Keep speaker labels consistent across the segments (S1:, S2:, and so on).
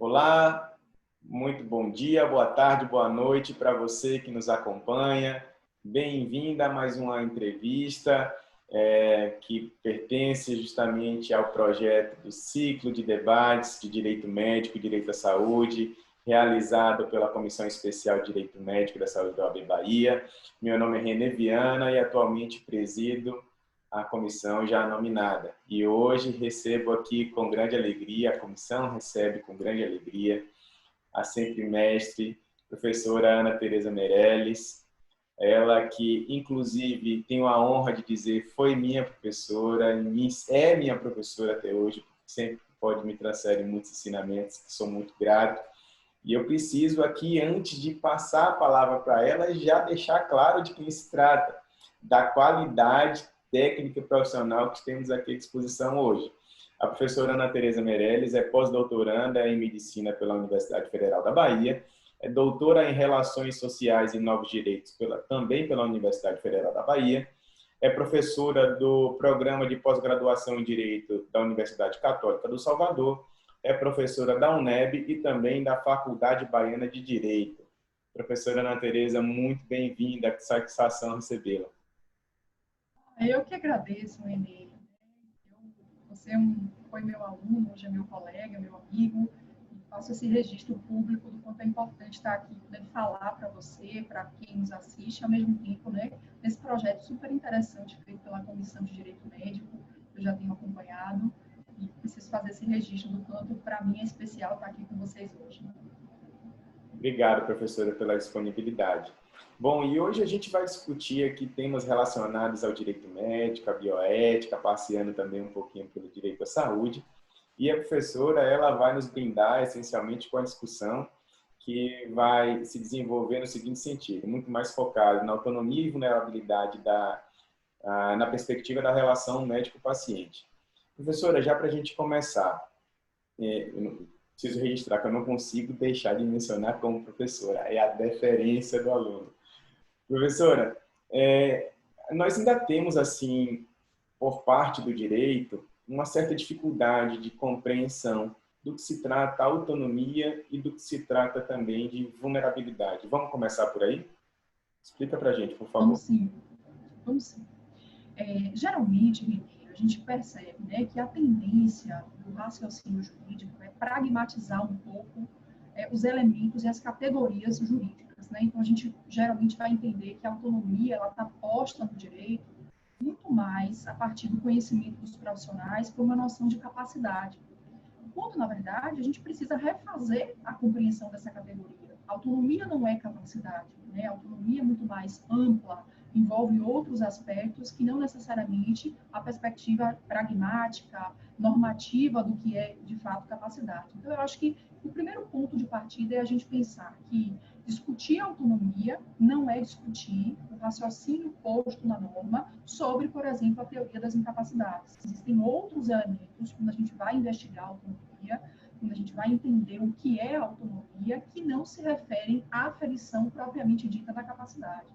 S1: Olá, muito bom dia, boa tarde, boa noite para você que nos acompanha. Bem-vinda a mais uma entrevista que pertence justamente ao projeto do ciclo de debates de Direito Médico e Direito à Saúde, realizado pela Comissão Especial de Direito Médico e da Saúde da OAB Bahia. Meu nome é René Viana e atualmente presido a comissão já nominada. E hoje recebo aqui com grande alegria, a comissão recebe com grande alegria a sempre mestre, professora Ana Tereza Meirelles, ela que, inclusive, tenho a honra de dizer, foi minha professora, é minha professora até hoje, sempre pode me transferir muitos ensinamentos, que sou muito grato. E eu preciso aqui, antes de passar a palavra para ela, já deixar claro de quem se trata, da qualidade técnica e profissional que temos aqui à disposição hoje. A professora Ana Tereza Meirelles é pós-doutoranda em Medicina pela Universidade Federal da Bahia, é doutora em Relações Sociais e Novos Direitos também pela Universidade Federal da Bahia, é professora do Programa de Pós-Graduação em Direito da Universidade Católica do Salvador, é professora da UNEB e também da Faculdade Baiana de Direito. Professora Ana Tereza, muito bem-vinda, que satisfação recebê-la.
S2: Eu que agradeço, Renê. Você foi meu aluno, hoje é meu colega, meu amigo, e faço esse registro público do quanto é importante estar aqui, poder falar para você, para quem nos assiste, ao mesmo tempo, né, nesse projeto super interessante feito pela Comissão de Direito Médico, que eu já tenho acompanhado, e preciso fazer esse registro do quanto, para mim, é especial estar aqui com vocês hoje.
S1: Obrigado, professora, pela disponibilidade. Bom, e hoje a gente vai discutir aqui temas relacionados ao direito médico, à bioética, passeando também um pouquinho pelo direito à saúde. E a professora, ela vai nos brindar essencialmente com a discussão que vai se desenvolver no seguinte sentido, muito mais focado na autonomia e vulnerabilidade na perspectiva da relação médico-paciente. Professora, já para a gente começar, preciso registrar que eu não consigo deixar de mencionar como professora, é a deferência do aluno. Professora, nós ainda temos, assim, por parte do direito, uma certa dificuldade de compreensão do que se trata a autonomia e do que se trata também de vulnerabilidade. Vamos começar por aí? Explica para a gente, por favor.
S2: Vamos sim, vamos sim. Geralmente, Renê, a gente percebe, né, que a tendência do raciocínio jurídico é pragmatizar um pouco os elementos e as categorias jurídicas, né? Então, a gente geralmente vai entender que a autonomia ela está posta no direito muito mais a partir do conhecimento dos profissionais por uma noção de capacidade. Quando, na verdade, a gente precisa refazer a compreensão dessa categoria. A autonomia não é capacidade, né? A autonomia é muito mais ampla, envolve outros aspectos que não necessariamente a perspectiva pragmática, normativa do que é, de fato, capacidade. Então, eu acho que o primeiro ponto de partida é a gente pensar que discutir a autonomia não é discutir o raciocínio posto na norma sobre, por exemplo, a teoria das incapacidades. Existem outros elementos, quando a gente vai investigar a autonomia, quando a gente vai entender o que é autonomia, que não se referem à aferição propriamente dita da capacidade.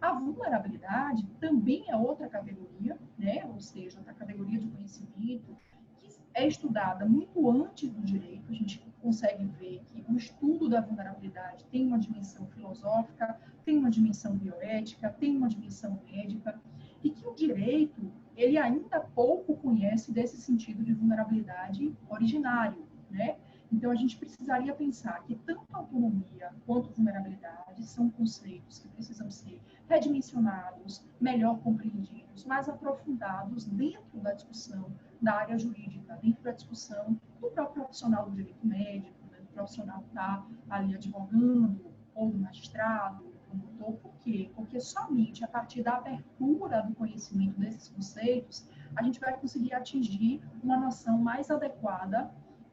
S2: A vulnerabilidade também é outra categoria, né? Ou seja, a categoria de conhecimento que é estudada muito antes do direito. A gente consegue ver que o estudo da vulnerabilidade tem uma dimensão filosófica, tem uma dimensão bioética, tem uma dimensão médica, e que o direito, ele ainda pouco conhece desse sentido de vulnerabilidade originário, né? Então, a gente precisaria pensar que tanto autonomia quanto vulnerabilidade são conceitos que precisam ser redimensionados, melhor compreendidos, mais aprofundados dentro da discussão da área jurídica, dentro da discussão do próprio profissional do direito médico, né, do profissional que está ali advogando, ou do magistrado, do promotor. Por quê? Porque somente a partir da abertura do conhecimento desses conceitos, a gente vai conseguir atingir uma noção mais adequada,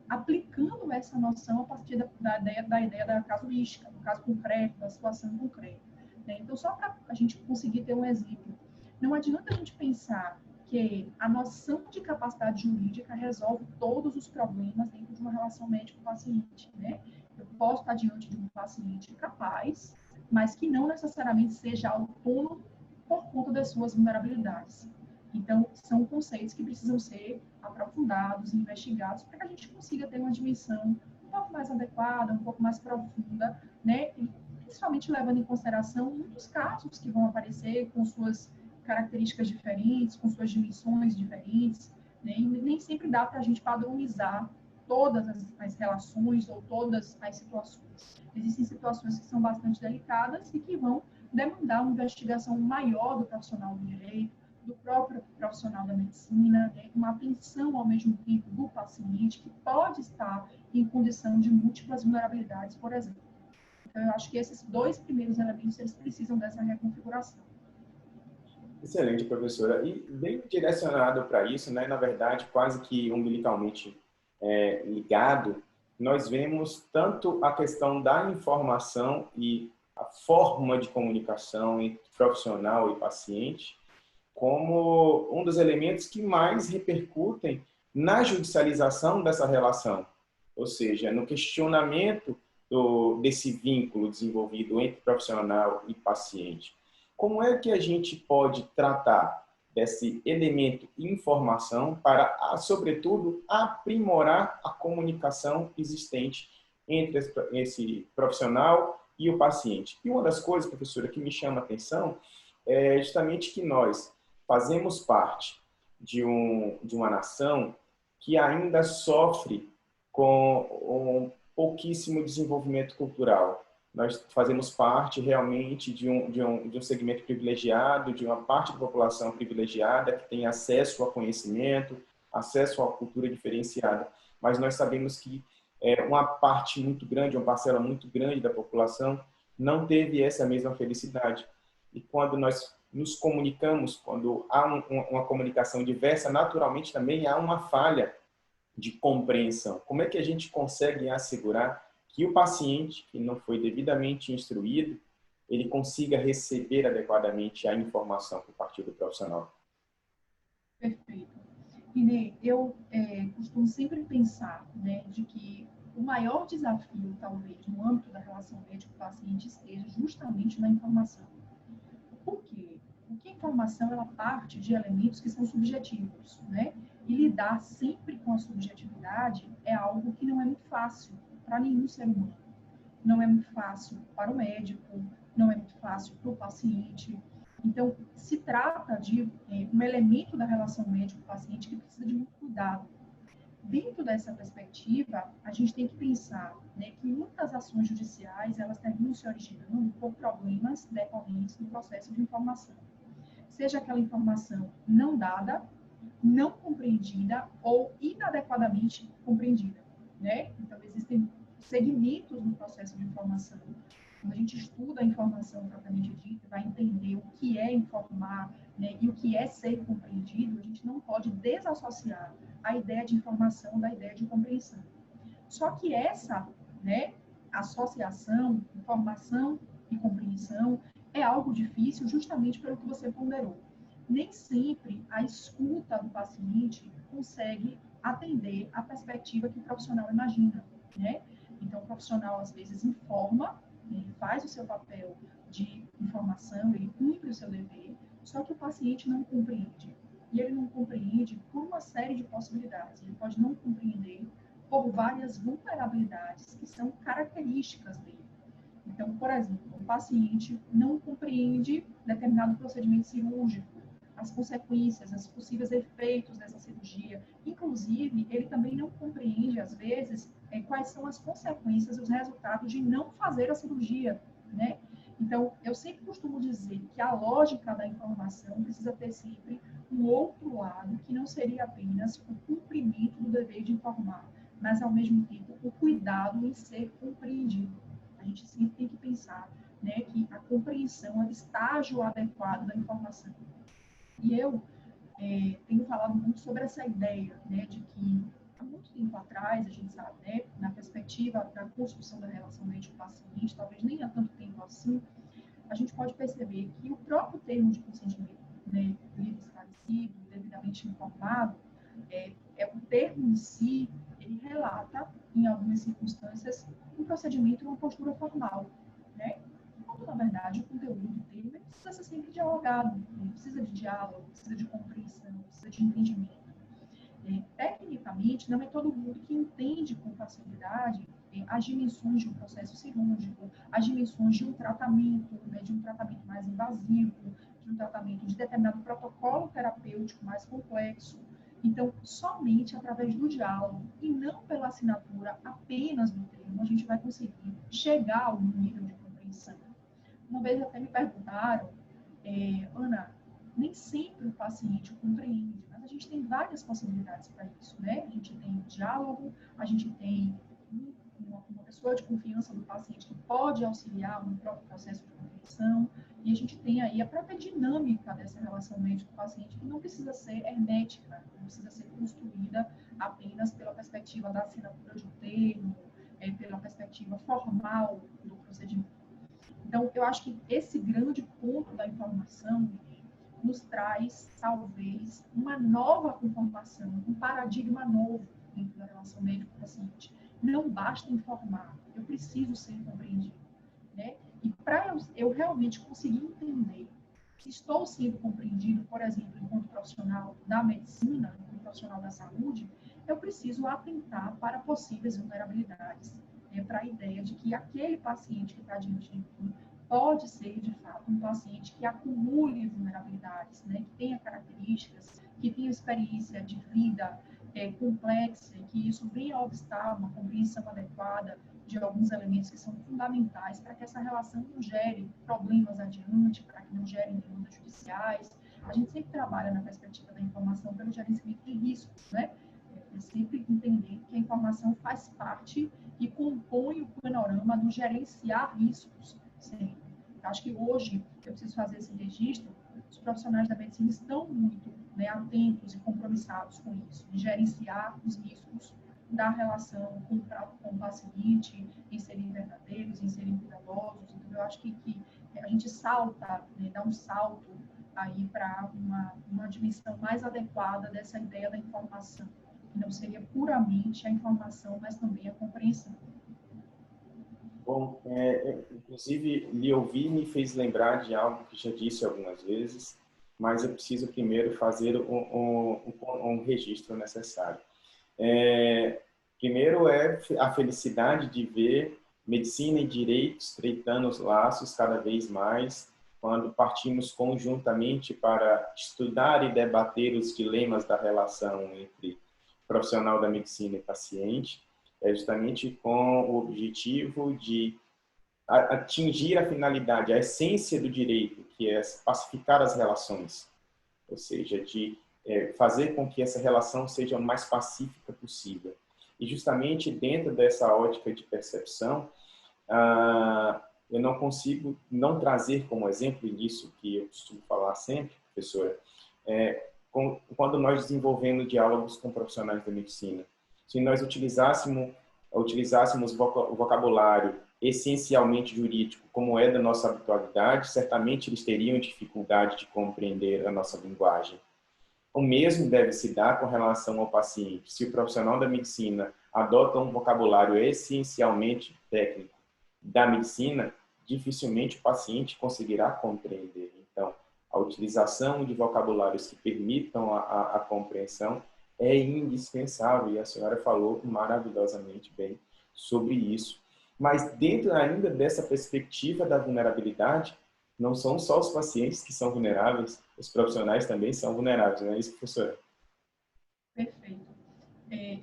S2: aplicando essa noção a partir da ideia da casuística, do caso concreto, da situação concreta. Né? Então, só para a gente conseguir ter um exemplo, não adianta a gente pensar que a noção de capacidade jurídica resolve todos os problemas dentro de uma relação médico-paciente. Né? Eu posso estar diante de um paciente capaz, mas que não necessariamente seja autônomo por conta das suas vulnerabilidades. Então, são conceitos que precisam ser aprofundados, investigados, para que a gente consiga ter uma dimensão um pouco mais adequada, um pouco mais profunda, né? E principalmente levando em consideração muitos casos que vão aparecer com suas características diferentes, com suas dimensões diferentes, né? E nem sempre dá para a gente padronizar todas as relações ou todas as situações. Existem situações que são bastante delicadas e que vão demandar uma investigação maior do profissional do direito, do próprio profissional da medicina, né? Uma atenção ao mesmo tempo do paciente que pode estar em condição de múltiplas vulnerabilidades, por exemplo. Então, eu acho que esses dois primeiros elementos, eles precisam dessa reconfiguração.
S1: Excelente, professora. E bem direcionado para isso, né, na verdade, quase que umbilicalmente ligado, nós vemos tanto a questão da informação e a forma de comunicação entre profissional e paciente, como um dos elementos que mais repercutem na judicialização dessa relação, ou seja, no questionamento desse vínculo desenvolvido entre profissional e paciente. Como é que a gente pode tratar desse elemento informação para, sobretudo, aprimorar a comunicação existente entre esse profissional e o paciente? E uma das coisas, professora, que me chama a atenção é justamente que nós fazemos parte de uma nação que ainda sofre com um pouquíssimo desenvolvimento cultural. Nós fazemos parte realmente de um segmento privilegiado, de uma parte da população privilegiada que tem acesso a conhecimento, acesso à cultura diferenciada. Mas nós sabemos que uma parte muito grande, uma parcela muito grande da população não teve essa mesma felicidade. E quando nós nos comunicamos, quando há uma comunicação diversa, naturalmente também há uma falha de compreensão. Como é que a gente consegue assegurar que o paciente que não foi devidamente instruído, ele consiga receber adequadamente a informação por parte do profissional?
S2: Perfeito. Inê, eu costumo sempre pensar, né, de que o maior desafio, talvez, no âmbito da relação médico-paciente esteja justamente na informação. Por quê? Porque a informação, ela parte de elementos que são subjetivos, né? E lidar sempre com a subjetividade é algo que não é muito fácil para nenhum ser humano. Não é muito fácil para o médico, não é muito fácil para o paciente. Então, se trata de um elemento da relação médico-paciente que precisa de muito cuidado. Dentro dessa perspectiva, a gente tem que pensar, né, que muitas ações judiciais elas terminam se originando por problemas decorrentes do processo de informação. Seja aquela informação não dada, não compreendida ou inadequadamente compreendida, né? Então, existem segmentos no processo de informação. Quando a gente estuda a informação propriamente dita, vai entender o que é informar, né, e o que é ser compreendido, a gente não pode desassociar a ideia de informação da ideia de compreensão. Só que essa, né, associação, informação e compreensão, é algo difícil justamente pelo que você ponderou. Nem sempre a escuta do paciente consegue atender a perspectiva que o profissional imagina, né? Então, o profissional, às vezes, informa, ele faz o seu papel de informação, ele cumpre o seu dever, só que o paciente não compreende. E ele não compreende por uma série de possibilidades. Ele pode não compreender por várias vulnerabilidades que são características dele. Então, por exemplo, o paciente não compreende determinado procedimento cirúrgico, as consequências, os possíveis efeitos dessa cirurgia. Inclusive, ele também não compreende, às vezes, quais são as consequências e os resultados de não fazer a cirurgia, né? Então, eu sempre costumo dizer que a lógica da informação precisa ter sempre um outro lado, que não seria apenas o cumprimento do dever de informar, mas, ao mesmo tempo, o cuidado em ser compreendido. A gente sempre tem que pensar, né, que a compreensão é o estágio adequado da informação. E eu tenho falado muito sobre essa ideia, né, de que há muito tempo atrás, a gente sabe, né, na perspectiva da construção da relação médico-paciente, talvez nem há tanto tempo assim, a gente pode perceber que o próprio termo de consentimento, né, livre, esclarecido, devidamente informado, o termo em si, ele relata, em algumas circunstâncias, um procedimento e uma postura formal, né? Quando, na verdade, o conteúdo do termo precisa ser sempre dialogado, precisa de diálogo, precisa de compreensão, precisa de entendimento. Tecnicamente, não é todo mundo que entende com facilidade as dimensões de um processo cirúrgico, as dimensões de um tratamento, né, de um tratamento mais invasivo, de um tratamento de determinado protocolo terapêutico mais complexo. Então, somente através do diálogo e não pela assinatura apenas do termo, a gente vai conseguir chegar a algum nível de compreensão. Uma vez até me perguntaram, Ana, nem sempre o paciente compreende, mas a gente tem várias possibilidades para isso, né? A gente tem o diálogo, a gente tem uma pessoa de confiança do paciente que pode auxiliar no próprio processo de compreensão, e a gente tem aí a própria dinâmica dessa relação médico-paciente, que não precisa ser hermética, não precisa ser construída apenas pela perspectiva da assinatura de um termo, pela perspectiva formal do procedimento. Então, eu acho que esse grande ponto da informação nos traz, talvez, uma nova conformação, um paradigma novo dentro da relação médico-paciente. Não basta informar, eu preciso ser compreendido, né? E para eu realmente conseguir entender se estou sendo compreendido, por exemplo, enquanto profissional da medicina, enquanto profissional da saúde, eu preciso atentar para possíveis vulnerabilidades, né? Para a ideia de que aquele paciente que está diante de mim pode ser, de fato, um paciente que acumule vulnerabilidades, né? Que tenha características, que tenha experiência de vida complexa, e que isso venha a obstar uma compreensão adequada de alguns elementos que são fundamentais para que essa relação não gere problemas adiante, para que não gere demandas judiciais. A gente sempre trabalha na perspectiva da informação pelo gerenciamento de riscos, né? É sempre entender que a informação faz parte e compõe o panorama do gerenciar riscos sempre. Acho que hoje eu preciso fazer esse registro. Os profissionais da medicina estão muito, né, atentos e compromissados com isso, de gerenciar os riscos da relação com o paciente, em serem verdadeiros, em serem cuidadosos. Então, eu acho que a gente salta, né, dá um salto aí para uma dimensão mais adequada dessa ideia da informação, que não seria puramente a informação, mas também a compreensão.
S1: Bom, inclusive, lhe ouvir me fez lembrar de algo que já disse algumas vezes, mas eu preciso primeiro fazer um registro necessário. Primeiro é a felicidade de ver medicina e direito estreitando os laços cada vez mais, quando partimos conjuntamente para estudar e debater os dilemas da relação entre profissional da medicina e paciente, justamente com o objetivo de atingir a finalidade, a essência do direito, que é pacificar as relações, ou seja, de fazer com que essa relação seja o mais pacífica possível. E justamente dentro dessa ótica de percepção, eu não consigo não trazer como exemplo isso que eu costumo falar sempre, professora, quando nós desenvolvemos diálogos com profissionais da medicina. Se nós utilizássemos o vocabulário essencialmente jurídico, como é da nossa habitualidade, certamente eles teriam dificuldade de compreender a nossa linguagem. O mesmo deve se dar com relação ao paciente. Se o profissional da medicina adota um vocabulário essencialmente técnico da medicina, dificilmente o paciente conseguirá compreender. Então, a utilização de vocabulários que permitam a compreensão é indispensável, e a senhora falou maravilhosamente bem sobre isso. Mas dentro ainda dessa perspectiva da vulnerabilidade, não são só os pacientes que são vulneráveis, os profissionais também são vulneráveis, não é isso, professora?
S2: Perfeito.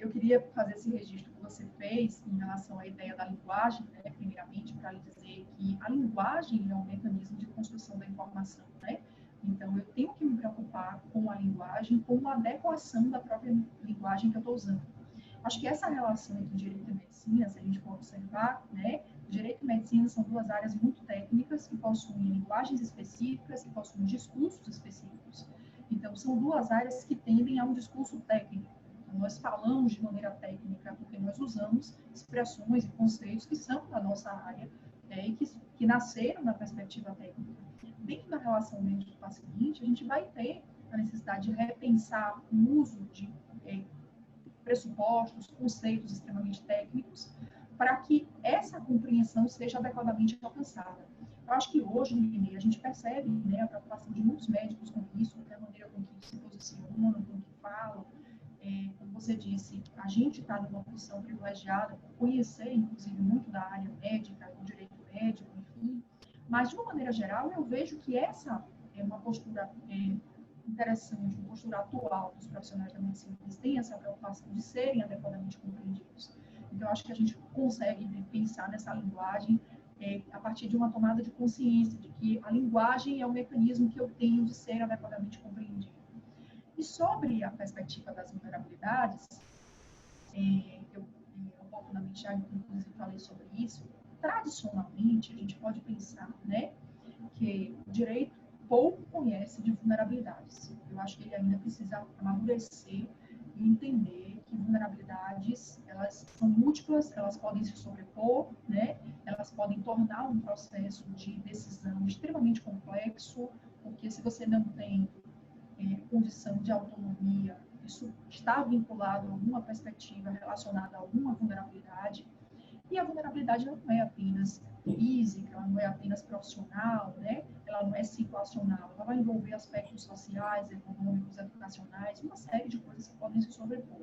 S2: Eu queria fazer esse registro que você fez em relação à ideia da linguagem, né, primeiramente, para lhe dizer que a linguagem é um mecanismo de construção da informação, né? Então, eu tenho que me preocupar com a linguagem, com a adequação da própria linguagem que eu estou usando. Acho que essa relação entre direito e medicina, se a gente for observar, né, direito e medicina são duas áreas muito técnicas, que possuem linguagens específicas, que possuem discursos específicos. Então, são duas áreas que tendem a um discurso técnico. Então, nós falamos de maneira técnica porque nós usamos expressões e conceitos que são da nossa área, e que nasceram na perspectiva técnica. Dentro da relação médico-paciente, a gente vai ter a necessidade de repensar o uso de pressupostos, conceitos extremamente técnicos, para que essa compreensão seja adequadamente alcançada. Eu acho que hoje, a gente percebe, né, a preocupação de muitos médicos com isso, até a maneira com que se posicionam, com que falam, como você disse, a gente está numa posição privilegiada, conhecer, inclusive, muito da área médica, do direito médico, enfim, mas, de uma maneira geral, eu vejo que essa é uma postura interessante, uma postura atual dos profissionais da medicina, eles têm essa preocupação de serem adequadamente compreendidos. Então, eu acho que a gente consegue, né, pensar nessa linguagem a partir de uma tomada de consciência de que a linguagem é o mecanismo que eu tenho de ser adequadamente compreendido. E sobre a perspectiva das vulnerabilidades, eu oportunamente já inclusive falei sobre isso, tradicionalmente a gente pode pensar, né, que o direito pouco conhece de vulnerabilidades. Eu acho que ele ainda precisa amadurecer e entender que vulnerabilidades, elas são múltiplas, elas podem se sobrepor, né? Elas podem tornar um processo de decisão extremamente complexo, porque se você não tem condição de autonomia, isso está vinculado a alguma perspectiva relacionada a alguma vulnerabilidade. E a vulnerabilidade não é apenas física, ela não é apenas profissional, né? Ela não é situacional, ela vai envolver aspectos sociais, econômicos, educacionais, uma série de coisas que podem se sobrepor.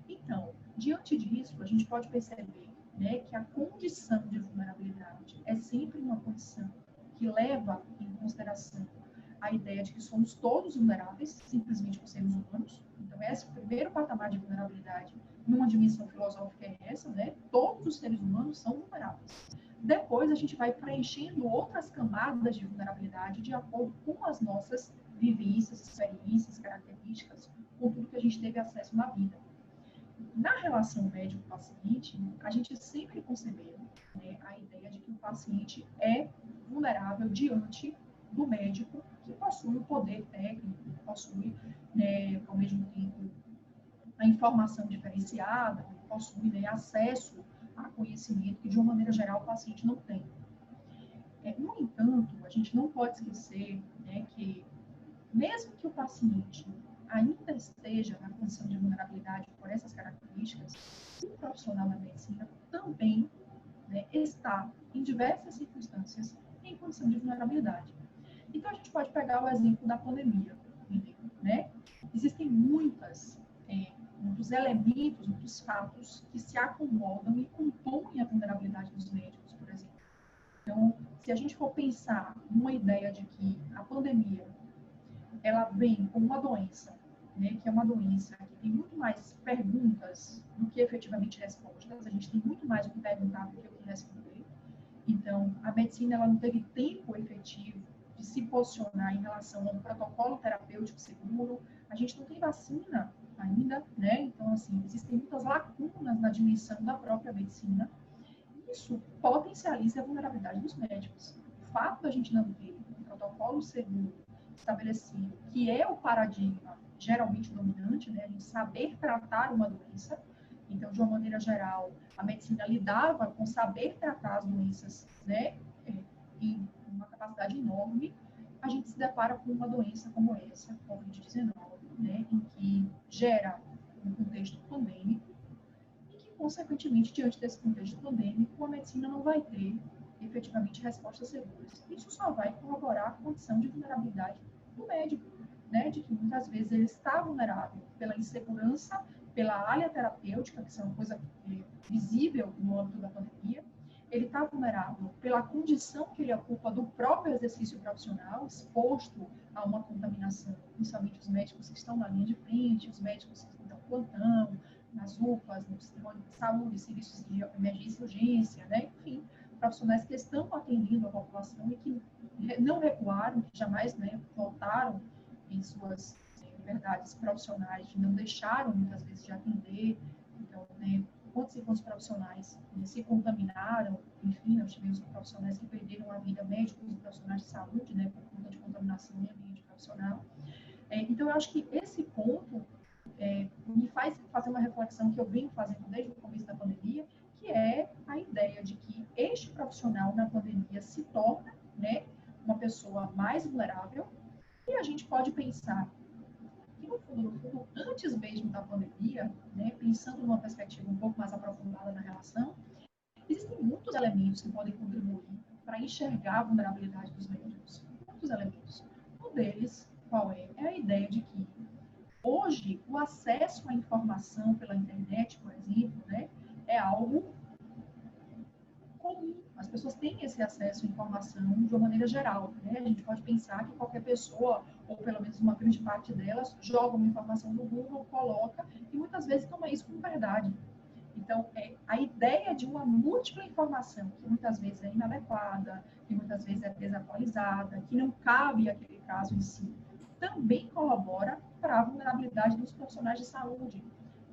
S2: Então, diante disso, a gente pode perceber, né, que a condição de vulnerabilidade é sempre uma condição que leva em consideração a ideia de que somos todos vulneráveis, simplesmente por sermos humanos. Então, esse é o primeiro patamar de vulnerabilidade numa dimensão filosófica é essa, né? Todos os seres humanos são vulneráveis. Depois, a gente vai preenchendo outras camadas de vulnerabilidade de acordo com as nossas vivências, experiências, características, com tudo que a gente teve acesso na vida. Na relação médico-paciente, a gente sempre concebeu, né, a ideia de que o paciente é vulnerável diante do médico, que possui o poder técnico, possui, né, ao mesmo tempo, a informação diferenciada, possui, né, acesso a conhecimento que, de uma maneira geral, o paciente não tem. No entanto, a gente não pode esquecer, né, que, mesmo que o paciente ainda esteja na condição de vulnerabilidade por essas características, o profissional da medicina também, né, está, em diversas circunstâncias, em condição de vulnerabilidade. Então, a gente pode pegar o exemplo da pandemia, né? Existem muitos elementos, muitos fatos que se acomodam e compõem a vulnerabilidade dos médicos, por exemplo. Então, se a gente for pensar numa ideia de que a pandemia ela vem como uma doença, né, que é uma doença que tem muito mais perguntas do que efetivamente respostas, a gente tem muito mais o que perguntar do que o que responder. Então, a medicina ela não teve tempo efetivo de se posicionar em relação a um protocolo terapêutico seguro, a gente não tem vacina ainda, né? Então, assim, existem muitas lacunas na dimensão da própria medicina. Isso potencializa a vulnerabilidade dos médicos. O fato da gente não ter um protocolo seguro estabelecido, que é o paradigma geralmente dominante, né? A gente saber tratar uma doença. Então, de uma maneira geral, a medicina lidava com saber tratar as doenças, né? Em uma capacidade enorme. A gente se depara com uma doença como essa, Covid-19, né? Em que gera um contexto pandêmico e que, consequentemente, diante desse contexto pandêmico, a medicina não vai ter efetivamente respostas seguras. Isso só vai corroborar a condição de vulnerabilidade do médico, né? De que muitas vezes ele está vulnerável pela insegurança, pela área terapêutica, que é uma coisa visível no âmbito da pandemia. Ele está vulnerável pela condição que ele ocupa do próprio exercício profissional, exposto a uma contaminação, principalmente os médicos que estão na linha de frente, os médicos que estão plantão, nas UPAs, no sistema de saúde, serviços de emergência e urgência, né? Enfim, profissionais que estão atendendo a população e que não recuaram, que jamais, né, voltaram em suas liberdades profissionais, não deixaram muitas vezes de atender. Então, né, quantos e quantos profissionais se contaminaram, enfim, nós tivemos profissionais que perderam a vida, médicos e profissionais de saúde, né, por conta de contaminação em ambiente profissional. Então, eu acho que esse ponto me faz fazer uma reflexão que eu venho fazendo desde o começo da pandemia, que é a ideia de que este profissional na pandemia se torna, né, uma pessoa mais vulnerável, e a gente pode pensar que, no fundo, antes mesmo da pandemia, né, pensando numa perspectiva um pouco mais aprofundada na relação, existem muitos elementos que podem contribuir para enxergar a vulnerabilidade dos médicos. Muitos elementos. Um deles, qual é? É a ideia de que, hoje, hoje, o acesso à informação pela internet, por exemplo, né, é algo comum. As pessoas têm esse acesso à informação de uma maneira geral, né? A gente pode pensar que qualquer pessoa, ou pelo menos uma grande parte delas, joga uma informação no Google, coloca, e muitas vezes toma isso como verdade. Então, a ideia de uma múltipla informação, que muitas vezes é inadequada, que muitas vezes é desatualizada, que não cabe àquele caso em si, também colabora para a vulnerabilidade dos profissionais de saúde.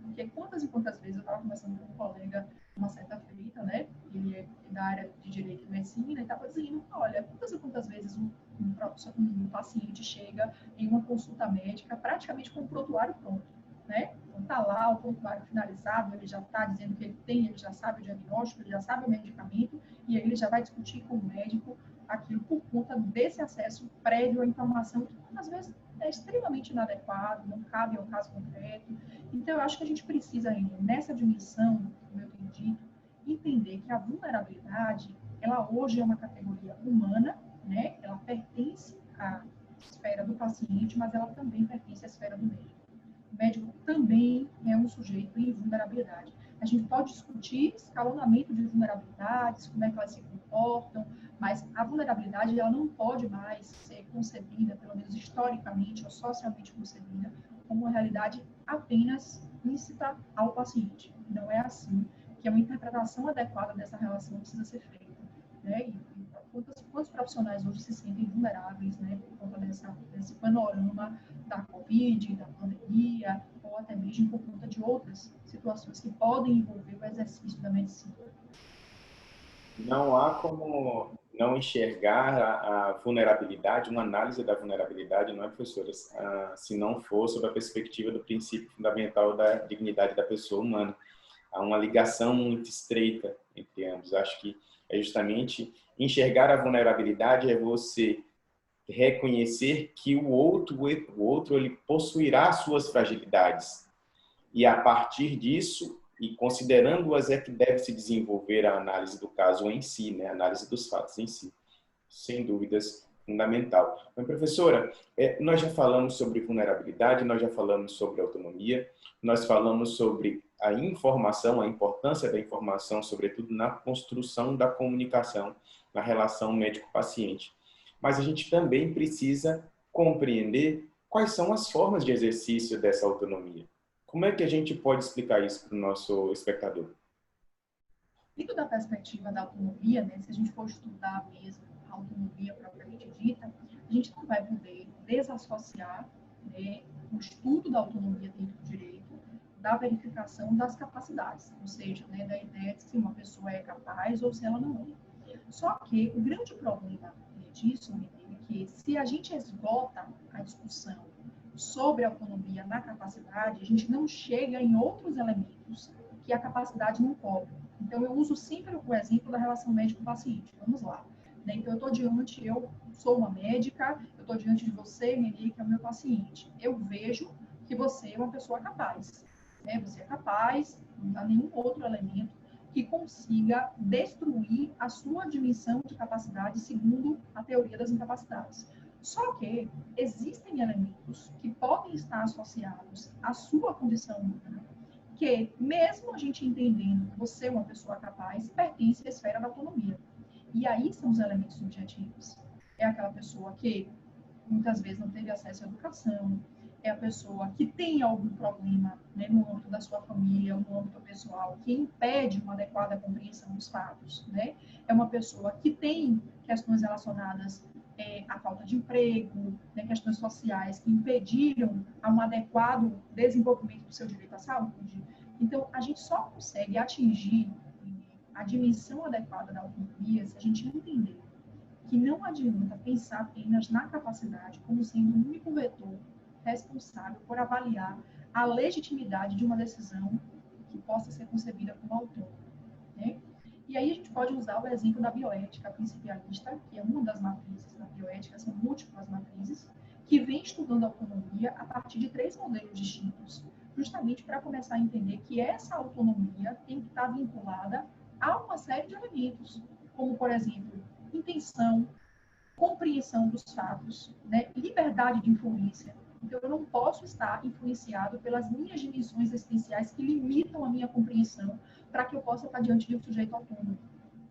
S2: Porque quantas e quantas vezes eu estava conversando com um colega uma certa feita, né? Ele é da área de direito e medicina, e estava dizendo, olha, quantas e quantas vezes um paciente chega em uma consulta médica praticamente com o prontuário pronto, né? Então, está lá o prontuário finalizado, ele já está dizendo que ele tem, ele já sabe o diagnóstico, ele já sabe o medicamento, e aí ele já vai discutir com o médico aquilo por conta desse acesso prévio à informação, que muitas vezes é extremamente inadequado, não cabe ao caso concreto. Então, eu acho que a gente precisa, nessa dimensão, como eu tenho dito, entender que a vulnerabilidade, ela hoje é uma categoria humana, né? Ela pertence à esfera do paciente, mas ela também pertence à esfera do médico. O médico também é um sujeito em vulnerabilidade. A gente pode discutir escalonamento de vulnerabilidades, como é que elas se comportam, mas a vulnerabilidade ela não pode mais ser concebida, pelo menos historicamente ou socialmente concebida, como uma realidade apenas lícita ao paciente. Não é assim que uma interpretação adequada dessa relação precisa ser feita. Né? Quantos profissionais hoje se sentem vulneráveis, né, por conta desse panorama da Covid, da pandemia, ou até mesmo por conta de outras situações que podem envolver o exercício da medicina.
S1: Não há como não enxergar a vulnerabilidade, uma análise da vulnerabilidade, não é, professora? Se não for sob a perspectiva do princípio fundamental da dignidade da pessoa humana. Há uma ligação muito estreita entre ambos. Acho que é justamente enxergar a vulnerabilidade é você reconhecer que o outro ele possuirá suas fragilidades. E a partir disso, e considerando-as, é que deve se desenvolver a análise do caso em si, né? A análise dos fatos em si. Sem dúvidas, fundamental. Mas, professora, nós já falamos sobre vulnerabilidade, nós já falamos sobre autonomia, nós falamos sobre a informação, a importância da informação, sobretudo na construção da comunicação, na relação médico-paciente. Mas a gente também precisa compreender quais são as formas de exercício dessa autonomia. Como é que a gente pode explicar isso para o nosso espectador?
S2: Dentro da perspectiva da autonomia, né, se a gente for estudar mesmo a autonomia propriamente dita, a gente não vai poder desassociar, né, o estudo da autonomia dentro do direito da verificação das capacidades, ou seja, né, da ideia de se uma pessoa é capaz ou se ela não é. Só que o grande problema disso, é que se a gente esgota a discussão sobre a autonomia na capacidade, a gente não chega em outros elementos que a capacidade não cobre. Então, eu uso sempre o exemplo da relação médico-paciente. Vamos lá. Então, eu sou uma médica, eu estou diante de você, Nelly, que é o meu paciente. Eu vejo que você é uma pessoa capaz. Né? Você é capaz, não há nenhum outro elemento que consiga destruir a sua dimensão de capacidade segundo a teoria das incapacidades. Só que existem elementos que podem estar associados à sua condição humana, que, mesmo a gente entendendo que você é uma pessoa capaz, pertence à esfera da autonomia. E aí são os elementos subjetivos. É aquela pessoa que muitas vezes não teve acesso à educação, é a pessoa que tem algum problema, né, no âmbito da sua família, no âmbito pessoal, que impede uma adequada compreensão dos fatos, né? É uma pessoa que tem questões relacionadas à falta de emprego, né, questões sociais que impediram um adequado desenvolvimento do seu direito à saúde. Então, a gente só consegue atingir a dimensão adequada da autonomia se a gente entender que não adianta pensar apenas na capacidade como sendo o único vetor responsável por avaliar a legitimidade de uma decisão que possa ser concebida como autônoma. Né? E aí a gente pode usar o exemplo da bioética principialista, que é uma das matrizes da bioética, são múltiplas matrizes, que vem estudando a autonomia a partir de 3 modelos distintos, justamente para começar a entender que essa autonomia tem que estar vinculada a uma série de elementos, como, por exemplo, intenção, compreensão dos fatos, né? Liberdade de influência. Então, eu não posso estar influenciado pelas minhas dimensões existenciais que limitam a minha compreensão para que eu possa estar diante de um sujeito autônomo,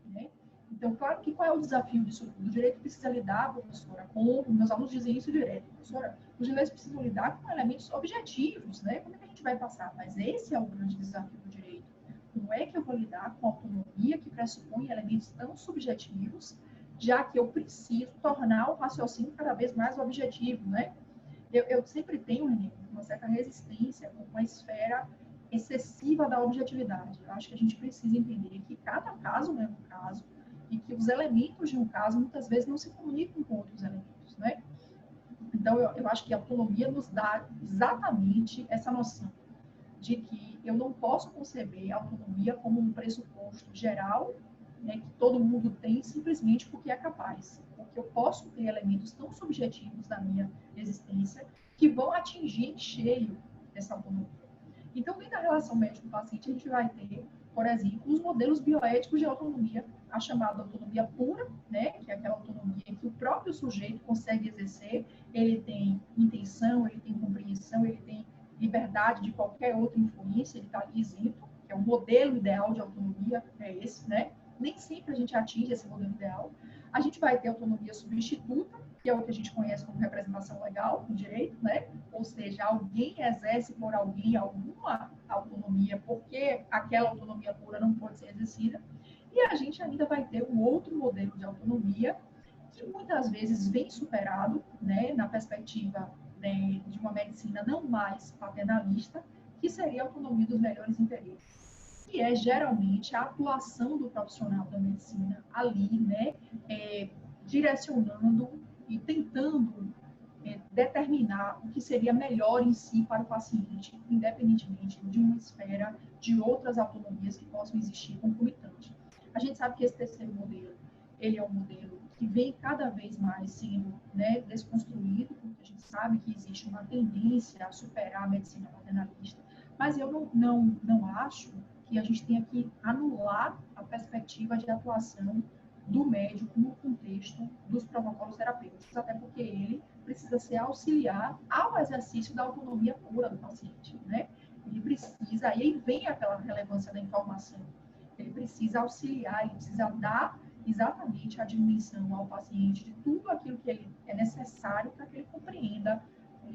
S2: né? Então, claro que qual é o desafio disso tudo? O direito precisa lidar, professora, com, meus alunos dizem isso direto, professora, os direitos precisam lidar com elementos objetivos, né? Como é que a gente vai passar? Mas esse é o grande desafio do direito. Como é que eu vou lidar com a autonomia que pressupõe elementos tão subjetivos, já que eu preciso tornar o raciocínio cada vez mais objetivo, né? Eu sempre tenho, René, uma certa resistência com uma esfera excessiva da objetividade. Eu acho que a gente precisa entender que cada caso é um caso e que os elementos de um caso muitas vezes não se comunicam com outros elementos, né? Então, eu acho que a autonomia nos dá exatamente essa noção de que eu não posso conceber a autonomia como um pressuposto geral, né, que todo mundo tem simplesmente porque é capaz. Porque eu posso ter elementos tão subjetivos da minha existência que vão atingir em cheio essa autonomia. Então, dentro da relação médico-paciente, a gente vai ter, por exemplo, os modelos bioéticos de autonomia, a chamada autonomia pura, né, que é aquela autonomia que o próprio sujeito consegue exercer, ele tem intenção, ele tem compreensão, ele tem liberdade de qualquer outra influência, ele está ali isento, que é o modelo ideal de autonomia, é esse, né? Nem sempre a gente atinge esse modelo ideal. A gente vai ter autonomia substituta, que é o que a gente conhece como representação legal no direito, né? Ou seja, alguém exerce por alguém alguma autonomia, porque aquela autonomia pura não pode ser exercida. E a gente ainda vai ter um outro modelo de autonomia, que muitas vezes vem superado, né, na perspectiva de uma medicina não mais paternalista, que seria a autonomia dos melhores interesses, que é geralmente a atuação do profissional da medicina ali, né, direcionando e tentando determinar o que seria melhor em si para o paciente, independentemente de uma esfera de outras autonomias que possam existir concomitantes. A gente sabe que esse terceiro modelo, ele é um modelo que vem cada vez mais sendo, né, desconstruído, porque a gente sabe que existe uma tendência a superar a medicina paternalista, mas eu não acho que a gente tenha que anular a perspectiva de atuação do médico no contexto dos protocolos terapêuticos, até porque ele precisa ser auxiliar ao exercício da autonomia pura do paciente, né? Ele precisa, e aí vem aquela relevância da informação, ele precisa auxiliar, ele precisa dar exatamente a dimensão ao paciente de tudo aquilo que ele é necessário para que ele compreenda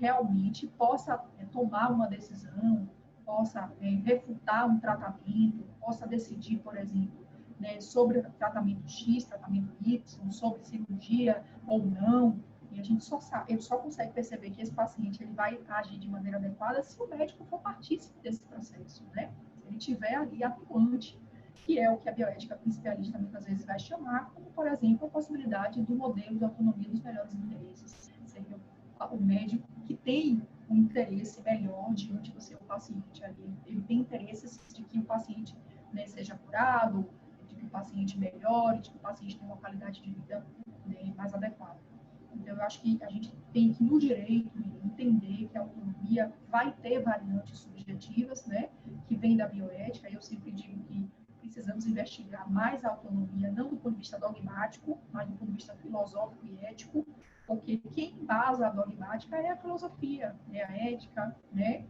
S2: realmente, possa tomar uma decisão, possa refutar um tratamento, possa decidir, por exemplo, né, sobre tratamento X, tratamento Y, sobre cirurgia ou não. E a gente ele só consegue perceber que esse paciente ele vai agir de maneira adequada se o médico for partícipe desse processo, né? Se ele estiver ali atuante, que é o que a bioética principalista muitas vezes vai chamar, como, por exemplo, a possibilidade do modelo de autonomia dos melhores interesses. Seria o médico que tem um interesse melhor diante do seu paciente ali. Ele tem interesses de que o paciente, né, seja curado, de que o paciente melhore, de que o paciente tenha uma qualidade de vida, né, mais adequada. Então, eu acho que a gente tem que, no direito, entender que a autonomia vai ter variantes subjetivas, né, que vem da bioética. Eu sempre digo que precisamos investigar mais a autonomia, não do ponto de vista dogmático, mas do ponto de vista filosófico e ético, porque quem embasa a dogmática é a filosofia, é a ética, né?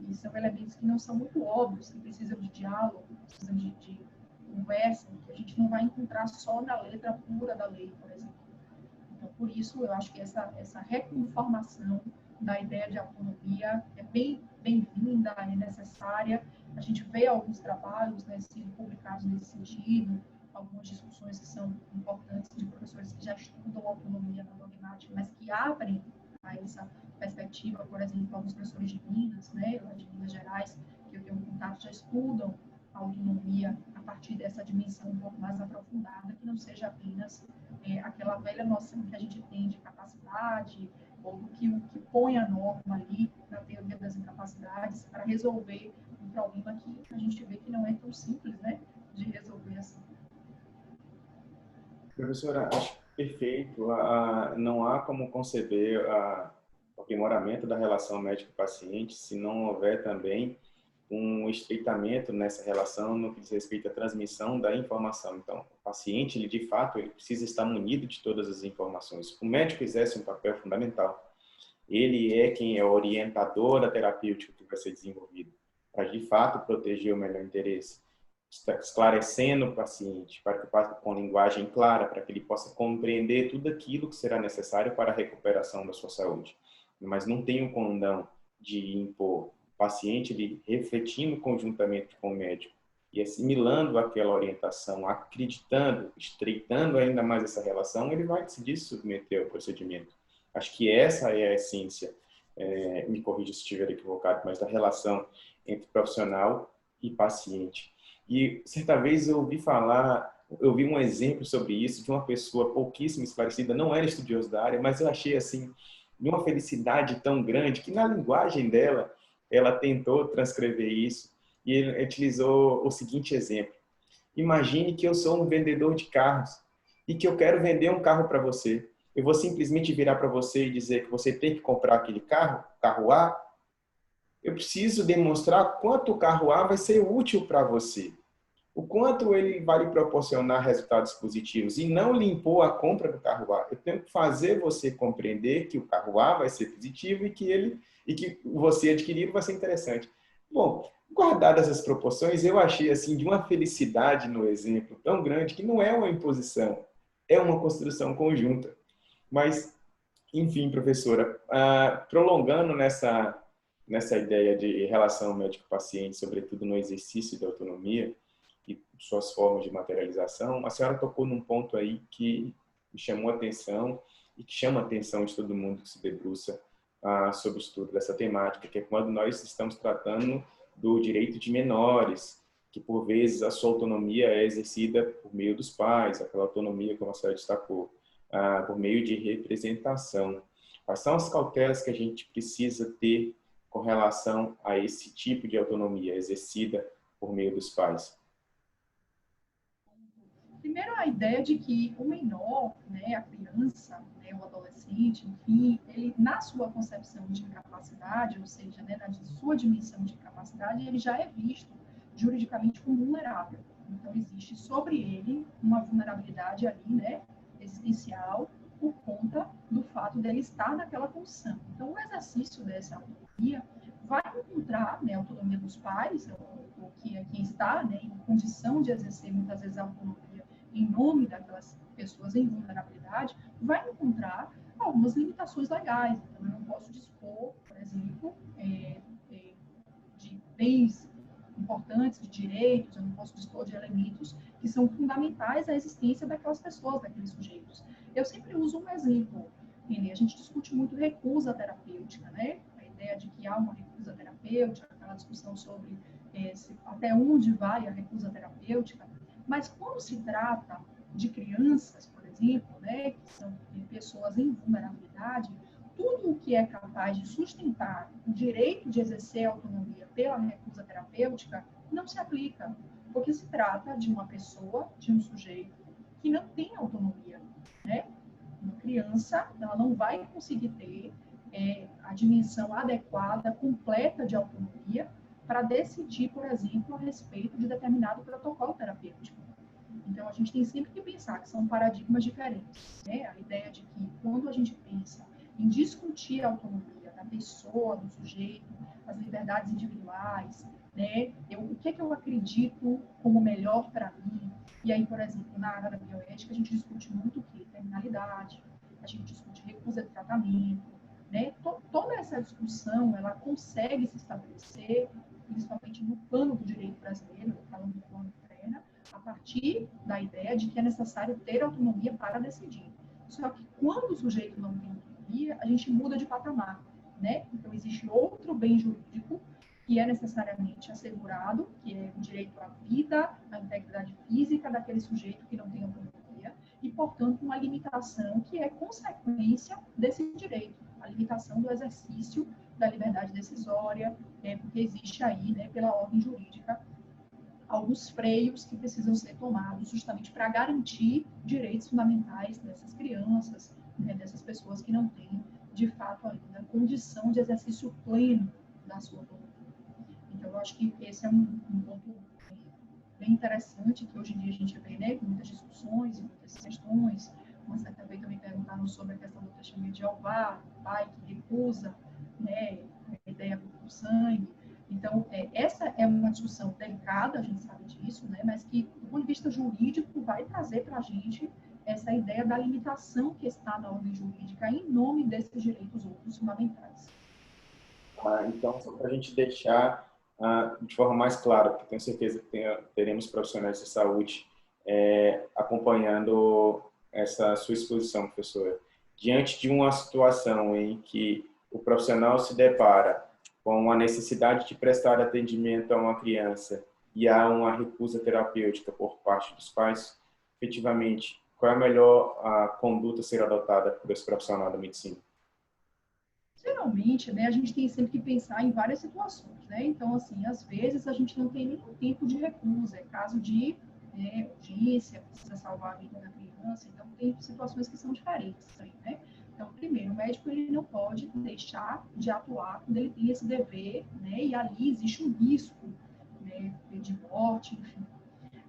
S2: E são elementos que não são muito óbvios, que precisam de diálogo, precisam de conversa, que a gente não vai encontrar só na letra pura da lei, por exemplo. Então, por isso, eu acho que essa reconformação da ideia de autonomia é bem-vinda, é necessária. A gente vê alguns trabalhos, né, sendo publicados nesse sentido, algumas discussões que são importantes de professores que já estudam autonomia na dogmática, mas que abrem a essa perspectiva, por exemplo, alguns professores de Minas, né, lá de Minas Gerais, que eu tenho contato, já estudam a autonomia a partir dessa dimensão um pouco mais aprofundada, que não seja apenas aquela velha noção que a gente tem de capacidade, ou do que põe a norma ali na teoria das incapacidades para resolver um problema que a gente vê que não é tão simples, né, de resolver assim.
S1: Professora, acho perfeito. Não há como conceber o aprimoramento da relação médico-paciente se não houver também um estreitamento nessa relação no que diz respeito à transmissão da informação. Então, o paciente, ele de fato, ele precisa estar munido de todas as informações. O médico exerce um papel fundamental, ele é quem é o orientador da terapêutica que vai ser desenvolvida, para de fato proteger o melhor interesse, esclarecendo o paciente, para que passe com linguagem clara, para que ele possa compreender tudo aquilo que será necessário para a recuperação da sua saúde. Mas não tem um condão de impor. O paciente, ele refletindo conjuntamente com o médico e assimilando aquela orientação, acreditando, estreitando ainda mais essa relação, ele vai decidir se submeter ao procedimento. Acho que essa é a essência, me corrija se estiver equivocado, mas da relação entre profissional e paciente. E certa vez eu vi um exemplo sobre isso de uma pessoa pouquíssimo esclarecida, não era estudioso da área, mas eu achei assim, de uma felicidade tão grande que na linguagem dela, ela tentou transcrever isso e ele utilizou o seguinte exemplo. Imagine que eu sou um vendedor de carros e que eu quero vender um carro para você. Eu vou simplesmente virar para você e dizer que você tem que comprar aquele carro, carro A. Eu preciso demonstrar quanto o carro A vai ser útil para você, o quanto ele vai lhe proporcionar resultados positivos e não lhe impor a compra do carro A. Eu tenho que fazer você compreender que o carro A vai ser positivo e que você adquirido vai ser interessante. Bom, guardadas as proporções, eu achei assim de uma felicidade no exemplo tão grande que não é uma imposição, é uma construção conjunta. Mas, enfim, professora, prolongando nessa ideia de relação médico-paciente, sobretudo no exercício da autonomia e suas formas de materialização, a senhora tocou num ponto aí que me chamou a atenção e que chama a atenção de todo mundo que se debruça sobre o estudo dessa temática, que é quando nós estamos tratando do direito de menores, que por vezes a sua autonomia é exercida por meio dos pais, aquela autonomia, como a senhora destacou, por meio de representação. Quais são as cautelas que a gente precisa ter com relação a esse tipo de autonomia exercida por meio dos pais?
S2: Primeiro, a ideia de que o menor, né, a criança, né, o adolescente, enfim, ele, na sua concepção de incapacidade, ou seja, né, na sua dimensão de incapacidade, ele já é visto juridicamente como vulnerável. Então, existe sobre ele uma vulnerabilidade ali, né, existencial, por conta do fato dele estar naquela condição. Então, o exercício dessa autonomia vai encontrar, né, a autonomia dos pais, ou que é quem está, né, em condição de exercer muitas vezes a autonomia em nome daquelas pessoas em vulnerabilidade, vai encontrar algumas limitações legais. Então, eu não posso dispor, por exemplo, de bens importantes, de direitos, eu não posso dispor de elementos que são fundamentais à existência daquelas pessoas, daqueles sujeitos. Eu sempre uso um exemplo, Renê, a gente discute muito recusa terapêutica, né? A ideia de que há uma recusa terapêutica, aquela discussão sobre até onde vai a recusa terapêutica, mas quando se trata de crianças, por exemplo, né, que são pessoas em vulnerabilidade, tudo o que é capaz de sustentar o direito de exercer a autonomia pela recusa terapêutica não se aplica, porque se trata de uma pessoa, de um sujeito que não tem autonomia, né? Uma criança, ela não vai conseguir ter a dimensão adequada, completa de autonomia para decidir, por exemplo, a respeito de determinado protocolo terapêutico. Então, a gente tem sempre que pensar que são paradigmas diferentes, né? A ideia de que, quando a gente pensa em discutir a autonomia da pessoa, do sujeito, as liberdades individuais, né? O que é que eu acredito como melhor para mim? E aí, por exemplo, na área da bioética, a gente discute muito o quê? Terminalidade, a gente discute recusa de tratamento, né? Toda essa discussão, ela consegue se estabelecer, principalmente no plano do direito brasileiro, falando do plano Prena, a partir da ideia de que é necessário ter autonomia para decidir. Só que quando o sujeito não tem autonomia, a gente muda de patamar, né? Então, existe outro bem jurídico que é necessariamente assegurado, que é o direito à vida, à integridade física daquele sujeito que não tem autonomia, e, portanto, uma limitação que é consequência desse direito, a limitação do exercício da liberdade decisória, porque existe aí, né, pela ordem jurídica, alguns freios que precisam ser tomados justamente para garantir direitos fundamentais dessas crianças, né, dessas pessoas que não têm, de fato, ainda condição de exercício pleno da sua autonomia. Então, eu acho que esse é um ponto bem interessante, que hoje em dia a gente vê, né, com muitas discussões e muitas questões, uma certa vez também perguntaram sobre a questão do testemunho de Jeová, pai que recusa, né, a ideia do sangue. Então, essa é uma discussão delicada, a gente sabe disso, né, mas que, do ponto de vista jurídico, vai trazer para a gente essa ideia da limitação que está na ordem jurídica em nome desses direitos outros fundamentais.
S1: Então, só para a gente deixar de forma mais clara, porque tenho certeza que teremos profissionais de saúde acompanhando essa sua exposição, professora. Diante de uma situação em que o profissional se depara com a necessidade de prestar atendimento a uma criança e há uma recusa terapêutica por parte dos pais, efetivamente, qual é a melhor conduta a ser adotada por esse profissional da medicina?
S2: Geralmente, né, a gente tem sempre que pensar em várias situações, né? Então, assim, às vezes a gente não tem nenhum tipo de recusa, é caso de urgência, precisa salvar a vida da criança, então tem situações que são diferentes aí, né? Então, primeiro, o médico ele não pode deixar de atuar quando ele tem esse dever, né? E ali existe um risco, né, de morte, enfim.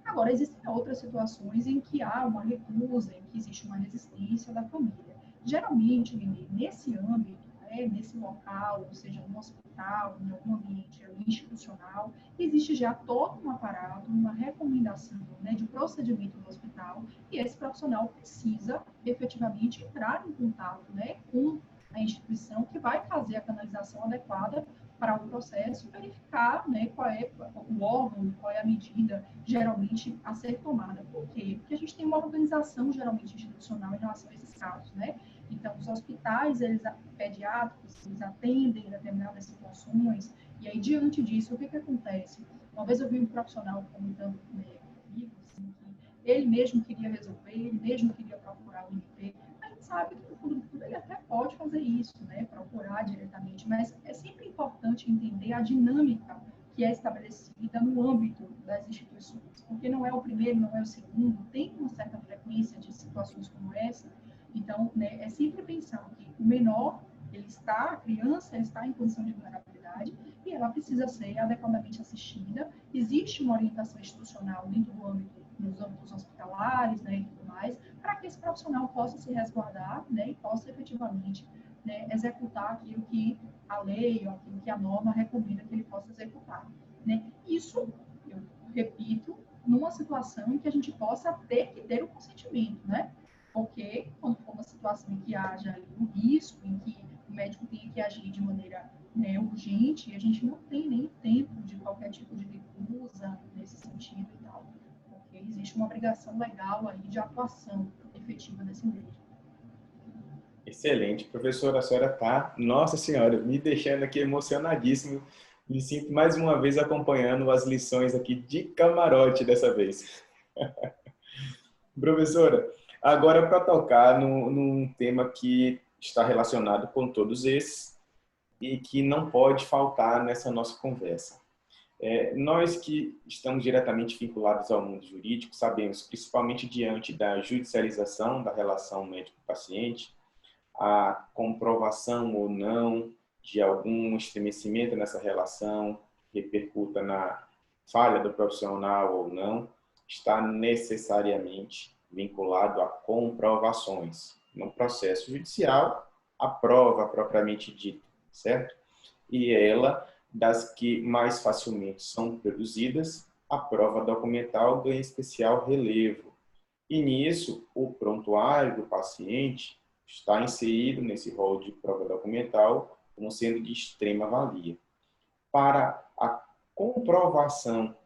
S2: Agora, existem outras situações em que há uma recusa, em que existe uma resistência da família. Geralmente, nesse âmbito, né, nesse local, ou seja, no hospital, em algum ambiente institucional, existe já todo um aparato, uma recomendação, né, de procedimento no hospital, e esse profissional precisa efetivamente entrar em contato, né, com a instituição que vai fazer a canalização adequada para o processo, verificar, né, qual é o órgão, qual é a medida geralmente a ser tomada. Por quê? Porque a gente tem uma organização geralmente institucional em relação a esses casos, né? Então, os hospitais, pediátricos, eles atendem determinadas situações, e aí, diante disso, o que acontece? Uma vez eu vi um profissional comentando comigo, assim, que ele mesmo queria resolver, ele mesmo queria procurar o MP. A gente sabe que, no fundo, ele até pode fazer isso, né? Procurar diretamente, mas é sempre importante entender a dinâmica que é estabelecida no âmbito das instituições, porque não é o primeiro, não é o segundo, tem uma certa frequência de situações como essa. Então, né, é sempre pensar que o menor, a criança está em condição de vulnerabilidade e ela precisa ser adequadamente assistida. Existe uma orientação institucional dentro do âmbito, nos âmbitos hospitalares, né, e tudo mais, para que esse profissional possa se resguardar, né, e possa efetivamente, né, executar aquilo que a lei ou aquilo que a norma recomenda que ele possa executar, né? Isso, eu repito, numa situação em que a gente possa ter que ter o consentimento, né? Porque quando for uma situação em que haja ali um risco, em que o médico tenha que agir de maneira, né, urgente, a gente não tem nem tempo de qualquer tipo de recusa nesse sentido e tal, porque existe uma obrigação legal aí de atuação efetiva desse médico.
S1: Excelente, professora, a senhora está, nossa senhora, me deixando aqui emocionadíssimo. Me sinto mais uma vez acompanhando as lições aqui de camarote dessa vez. Professora, agora para tocar num tema que está relacionado com todos esses e que não pode faltar nessa nossa conversa. Nós que estamos diretamente vinculados ao mundo jurídico sabemos, principalmente diante da judicialização da relação médico-paciente, a comprovação ou não de algum estremecimento nessa relação, que repercuta na falha do profissional ou não, está necessariamente vinculado a comprovações. No processo judicial, a prova propriamente dita, certo? E ela, das que mais facilmente são produzidas, a prova documental ganha especial relevo. E nisso, o prontuário do paciente está inserido nesse rol de prova documental como sendo de extrema valia. Para a comprovação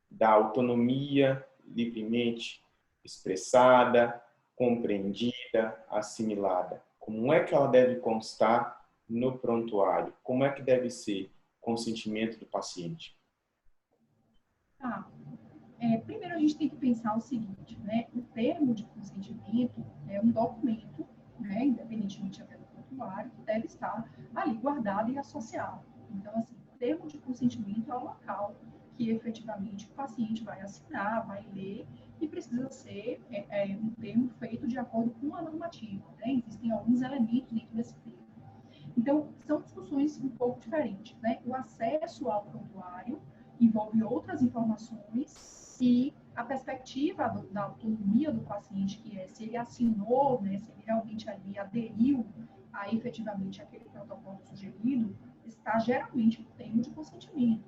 S1: da autonomia livremente expressada, compreendida, assimilada, como é que ela deve constar no prontuário? Como é que deve ser o consentimento do paciente?
S2: Tá. Primeiro, a gente tem que pensar o seguinte, né? O termo de consentimento é um documento, né, independentemente até do prontuário, que deve estar ali guardado e associado. Então, assim, o termo de consentimento é o local que efetivamente o paciente vai assinar, vai ler, e precisa ser um termo feito de acordo com a normativa, né? Existem alguns elementos dentro desse termo. Então, são discussões um pouco diferentes, né? O acesso ao prontuário envolve outras informações e a perspectiva da autonomia do paciente, que é se ele assinou, né, se ele realmente ali aderiu a efetivamente aquele protocolo sugerido, está geralmente no termo de consentimento.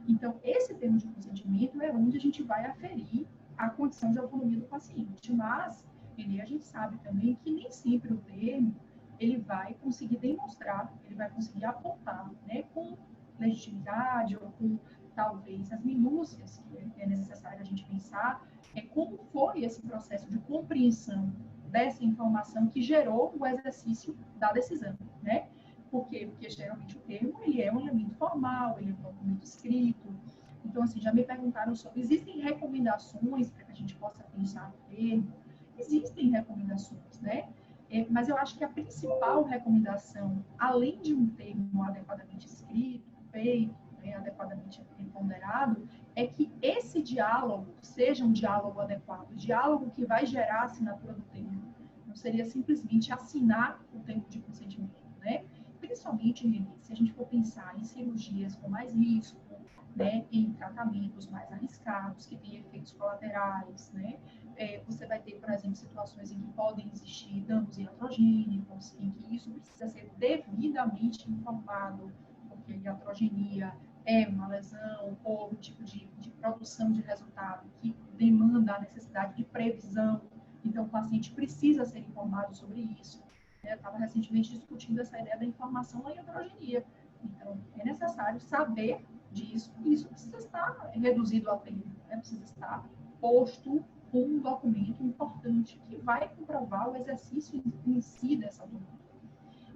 S2: Então, esse termo de consentimento é onde a gente vai aferir a condição de autonomia do paciente. Mas, a gente sabe também que nem sempre o termo ele vai conseguir demonstrar, ele vai conseguir apontar, né, com legitimidade ou com talvez as minúcias que é necessário a gente pensar, como foi esse processo de compreensão dessa informação que gerou o exercício da decisão, né? Por quê? Porque geralmente o termo ele é um elemento formal, ele é um documento escrito. Então, assim, já me perguntaram sobre, existem recomendações para que a gente possa pensar no termo? Existem recomendações, né? Mas eu acho que a principal recomendação, além de um termo adequadamente escrito, feito, adequadamente ponderado, é que esse diálogo seja um diálogo adequado, um diálogo que vai gerar a assinatura do termo. Não seria simplesmente assinar o termo de consentimento, né? Principalmente, se a gente for pensar em cirurgias com mais risco, né, em tratamentos mais arriscados, que têm efeitos colaterais, né? Você vai ter, por exemplo, situações em que podem existir danos iatrogênicos, em que isso precisa ser devidamente informado, porque a iatrogenia é uma lesão ou um tipo de produção de resultado que demanda a necessidade de previsão. Então, o paciente precisa ser informado sobre isso. Eu estava recentemente discutindo essa ideia da informação na iatrogenia. Então, é necessário saber disso, e isso precisa estar reduzido ao termo, né? Precisa estar posto com um documento importante que vai comprovar o exercício em si dessa autonomia.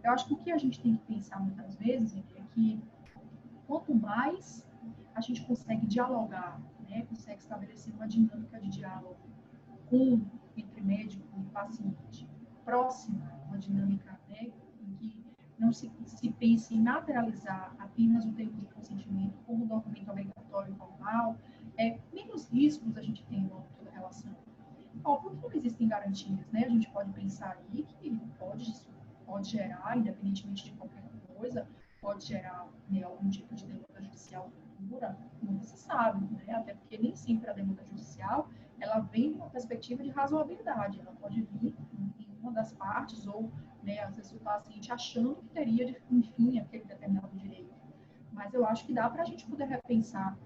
S2: Eu acho que o que a gente tem que pensar muitas vezes é que quanto mais a gente consegue dialogar, né, consegue estabelecer uma dinâmica de diálogo entre médico e paciente próxima, uma dinâmica, né, em que não se pense em materializar apenas o termo de consentimento como documento obrigatório formal, menos riscos a gente tem no âmbito da relação. Óbvio que não existem garantias, né? A gente pode pensar aí que pode gerar, independentemente de qualquer coisa, pode gerar, né, algum tipo de demanda judicial futura, nunca se sabe, né? Até porque nem sempre a demanda judicial ela vem de uma perspectiva de razoabilidade, ela pode vir em uma das partes ou, né, às vezes o paciente achando que teria, enfim, aquele determinado direito. Mas eu acho que dá para a gente poder repensar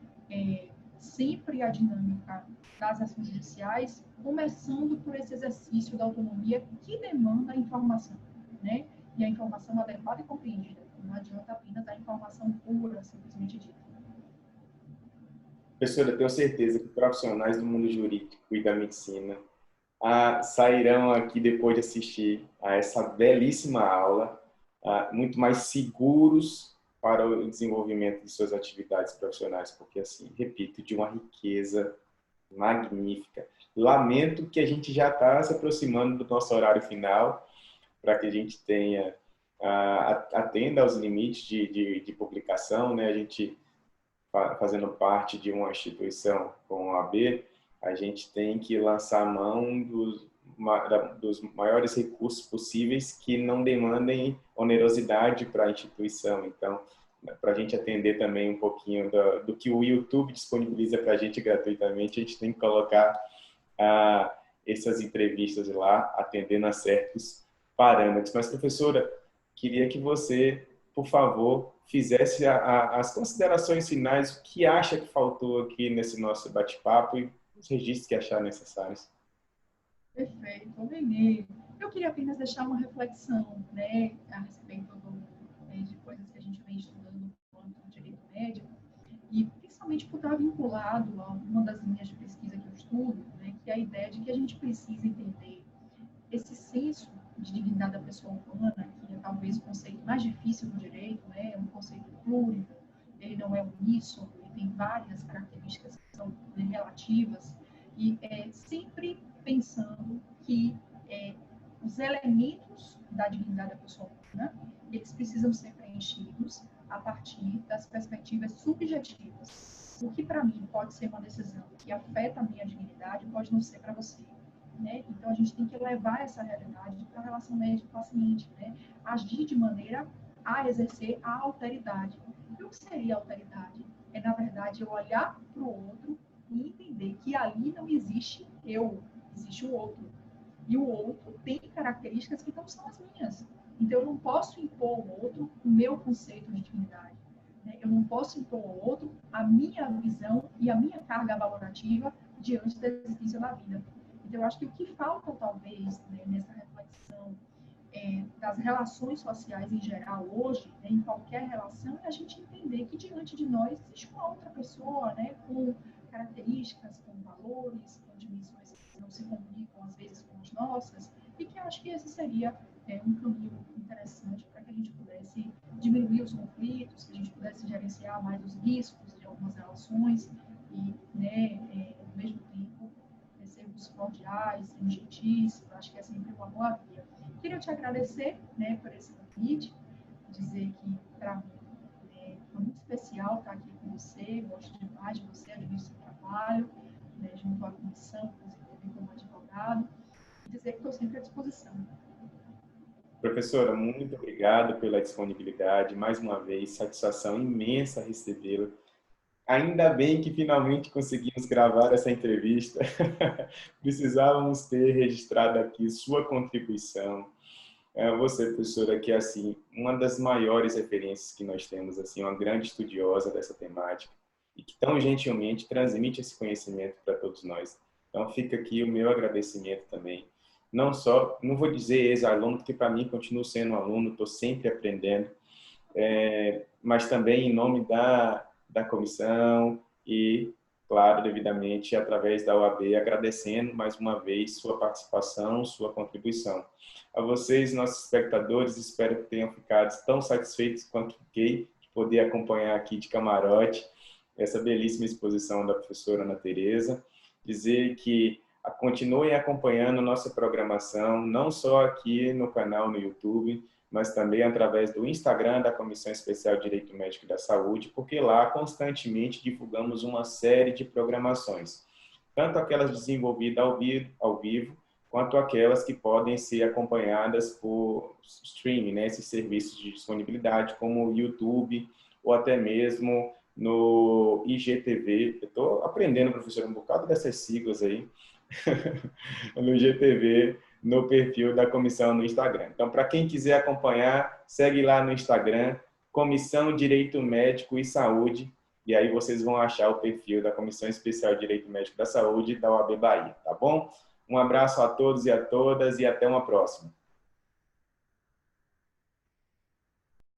S2: sempre a dinâmica das ações judiciais, começando por esse exercício da autonomia que demanda a informação, né? E a informação adequada e compreendida. Não adianta apenas a informação pura, simplesmente dita.
S1: Professora, eu tenho certeza que profissionais do mundo jurídico e da medicina sairão aqui depois de assistir a essa belíssima aula, muito mais seguros para o desenvolvimento de suas atividades profissionais, porque, assim, repito, de uma riqueza magnífica. Lamento que a gente já está se aproximando do nosso horário final, para que a gente tenha, atenda aos limites de publicação, né? A gente, fazendo parte de uma instituição como a AB, a gente tem que lançar a mão dos maiores recursos possíveis que não demandem onerosidade para a instituição. Então, para a gente atender também um pouquinho do que o YouTube disponibiliza para a gente gratuitamente, a gente tem que colocar essas entrevistas lá, atendendo a certos parâmetros. Mas, professora, queria que você, por favor, fizesse as considerações finais, o que acha que faltou aqui nesse nosso bate-papo e os registros que achar necessários.
S2: Perfeito, Renê. Eu queria apenas deixar uma reflexão, né, a respeito de coisas que a gente vem estudando no âmbito do direito médico, e principalmente por estar vinculado a uma das linhas de pesquisa que eu estudo, né, que é a ideia de que a gente precisa entender esse senso de dignidade da pessoa humana, que é talvez o conceito mais difícil do direito, né, é um conceito plúrico, ele não é uníssono, ele tem várias características que são, né, relativas, e sempre pensando que os elementos da dignidade da pessoa humana, eles precisam ser preenchidos a partir das perspectivas subjetivas. O que para mim pode ser uma decisão que afeta a minha dignidade, pode não ser para você. Né? Então, a gente tem que levar essa realidade para a relação médico-paciente, né? Agir de maneira a exercer a alteridade. E o que seria a alteridade? É, na verdade, eu olhar para o outro e entender que ali não existe eu, existe o outro. E o outro tem características que não são as minhas. Então, eu não posso impor ao outro o meu conceito de dignidade. Né? Eu não posso impor ao outro a minha visão e a minha carga valorativa diante da existência da vida. Então, eu acho que o que falta, talvez, né, nessa reflexão das relações sociais em geral hoje, né, em qualquer relação, é a gente entender que diante de nós existe uma outra pessoa, né, com características, com valores, com dimensões que não se comunicam às vezes com as nossas, e que eu acho que esse seria um caminho interessante para que a gente pudesse diminuir os conflitos, que a gente pudesse gerenciar mais os riscos de algumas relações e, né, ao mesmo tempo, sermos cordiais, sermos gentis. Eu acho que é sempre uma boa via. Queria te agradecer, né, por esse convite, dizer que, para mim, foi muito especial estar aqui com você, gosto demais de você, admiro seu trabalho, né, junto à comissão, inclusive como advogado, e dizer que estou sempre à disposição.
S1: Professora, muito obrigado pela disponibilidade. Mais uma vez, satisfação imensa recebê-la. Ainda bem que finalmente conseguimos gravar essa entrevista. Precisávamos ter registrado aqui sua contribuição. Você, professora, que é assim, uma das maiores referências que nós temos, assim, uma grande estudiosa dessa temática e que tão gentilmente transmite esse conhecimento para todos nós. Então, fica aqui o meu agradecimento também. Não só, não vou dizer ex-aluno, porque para mim continuo sendo um aluno, estou sempre aprendendo, mas também em nome da comissão e, claro, devidamente através da OAB, agradecendo mais uma vez sua participação, sua contribuição. A vocês, nossos espectadores, espero que tenham ficado tão satisfeitos quanto fiquei de poder acompanhar aqui de camarote essa belíssima exposição da professora Ana Tereza. Dizer que continuem acompanhando nossa programação, não só aqui no canal no YouTube, mas também através do Instagram da Comissão Especial de Direito Médico e da Saúde, porque lá constantemente divulgamos uma série de programações, tanto aquelas desenvolvidas ao vivo quanto aquelas que podem ser acompanhadas por streaming, né, esses serviços de disponibilidade, como o YouTube ou até mesmo no IGTV. Eu estou aprendendo, professor, um bocado dessas siglas aí, no IGTV, no perfil da comissão no Instagram. Então, para quem quiser acompanhar, segue lá no Instagram, Comissão Direito Médico e Saúde, e aí vocês vão achar o perfil da Comissão Especial de Direito Médico da Saúde da OAB Bahia, tá bom? Um abraço a todos e a todas e até uma próxima.